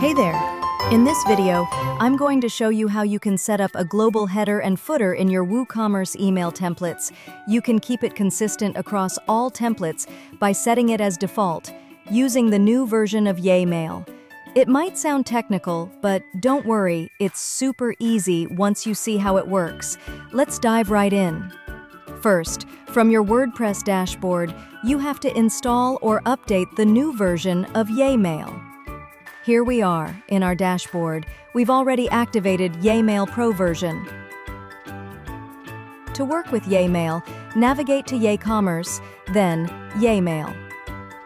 Hey there! In this video, I'm going to show you how you can set up a global header and footer in your WooCommerce email templates. You can keep it consistent across all templates by setting it as default, using the new version of YayMail. It might sound technical, but don't worry, it's super easy once you see how it works. Let's dive right in. First, from your WordPress dashboard, you have to install or update the new version of YayMail. Here we are, in our dashboard. We've already activated YayMail Pro version. To work with YayMail, navigate to WooCommerce, then YayMail.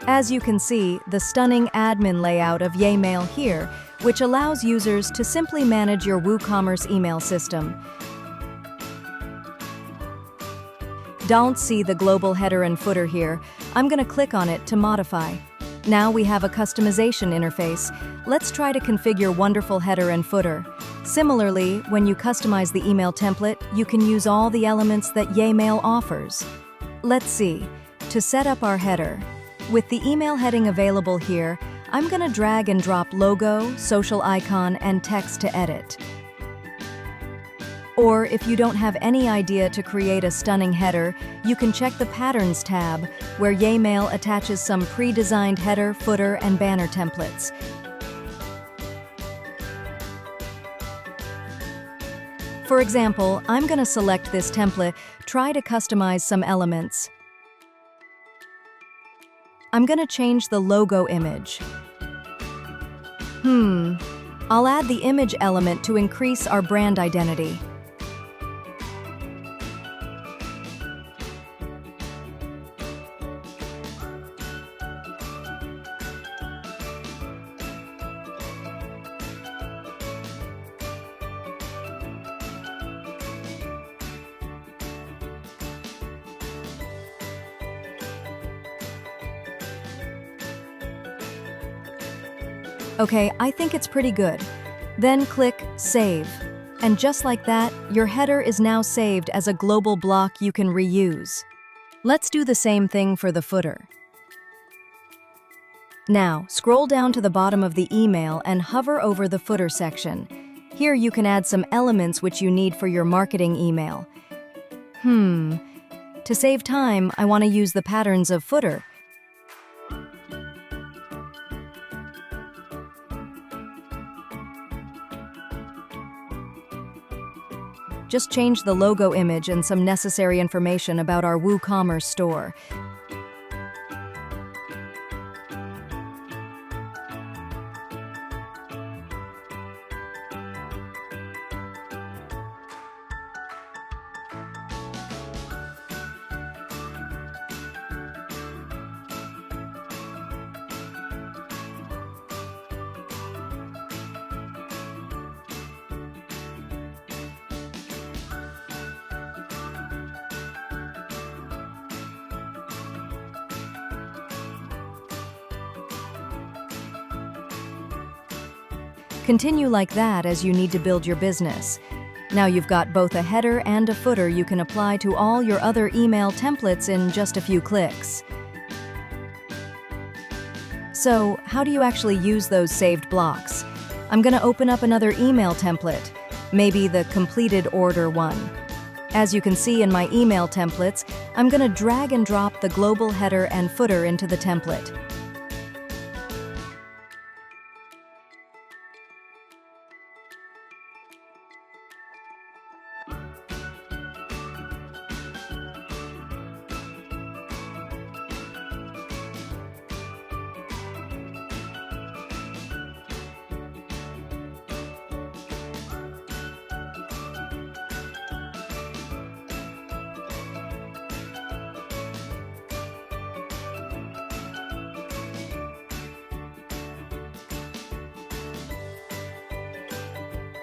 As you can see, the stunning admin layout of YayMail here, which allows users to simply manage your WooCommerce email system. Don't see the global header and footer here. I'm going to click on it to modify. Now we have a customization interface. Let's try to configure wonderful header and footer. Similarly, when you customize the email template, you can use all the elements that YayMail offers. Let's see. To set up our header, with the email heading available here, I'm going to drag and drop logo, social icon, and text to edit. Or if you don't have any idea to create a stunning header, you can check the Patterns tab, where YayMail attaches some pre-designed header, footer, and banner templates. For example, I'm going to select this template, try to customize some elements. I'm going to change the logo image. I'll add the image element to increase our brand identity. Okay, I think it's pretty good. Then click Save. And just like that, your header is now saved as a global block you can reuse. Let's do the same thing for the footer. Now, scroll down to the bottom of the email and hover over the footer section. Here you can add some elements which you need for your marketing email. To save time, I want to use the patterns of footer. Just change the logo image and some necessary information about our WooCommerce store. Continue like that as you need to build your business. Now you've got both a header and a footer you can apply to all your other email templates in just a few clicks. So, how do you actually use those saved blocks? I'm going to open up another email template, maybe the completed order one. As you can see in my email templates, I'm going to drag and drop the global header and footer into the template.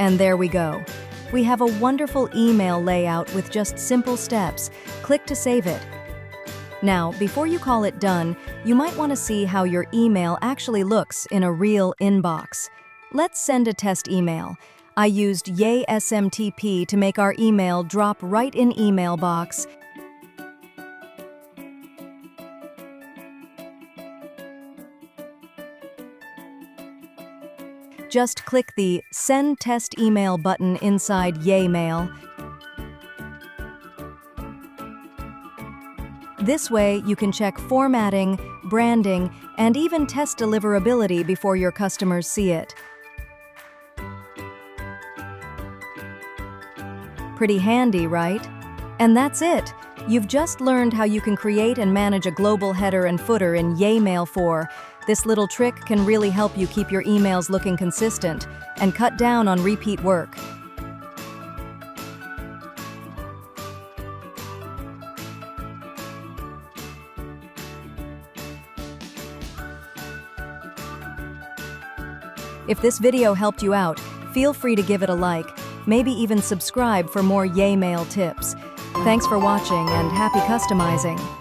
And there we go. We have a wonderful email layout with just simple steps. Click to save it. Now, before you call it done, you might want to see how your email actually looks in a real inbox. Let's send a test email. I used YaySMTP to make our email drop right in email box. Just click the Send Test Email button inside YayMail. This way, you can check formatting, branding, and even test deliverability before your customers see it. Pretty handy, right? And that's it! You've just learned how you can create and manage a global header and footer in YayMail 4. This little trick can really help you keep your emails looking consistent and cut down on repeat work. If this video helped you out, feel free to give it a like, maybe even subscribe for more YayMail tips. Thanks for watching and happy customizing!